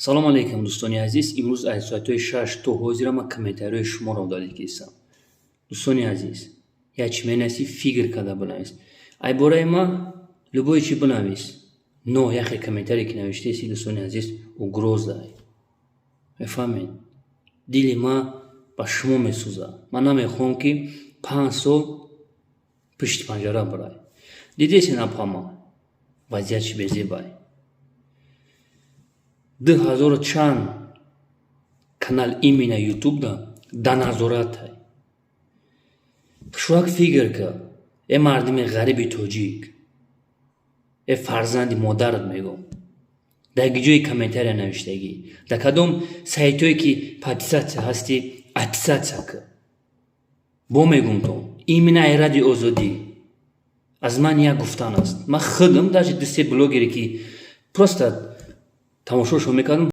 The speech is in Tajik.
салом алейкум дӯстони азиз, имрӯз аз соатҳои 6 то ҳозирам комментарҳои шуморо додид кисам. Дӯстони азиз, я чӣ менависи фикр карда бинавис. Ай бораи ма любое чӣ бинавис. Но яхе комментаре ки навиштаиси дӯстони азиз угроза. Мефаҳмед? Дили ма ба шумо месӯзад. Ман намехоҳам ки 5 сол пишти панҷара барай. Дидеси напама вазъият чӣ безебай. 2000 чанд канал именно ютуб да назоратай. Шурак фикр кард. Мардими ғариби тоҷик. Фарзанди модарат мегӯм. Дар ҷои комментария навиштагӣ. Дар кадом сайтое ки подписатсия ҳасти, аттестатсия кар. Бо мегӯм то. Именно ай радио озодӣ. Аз ман як гуфтан аст. Ман худам даже дусте блогере ки просто тамошошо мекардам.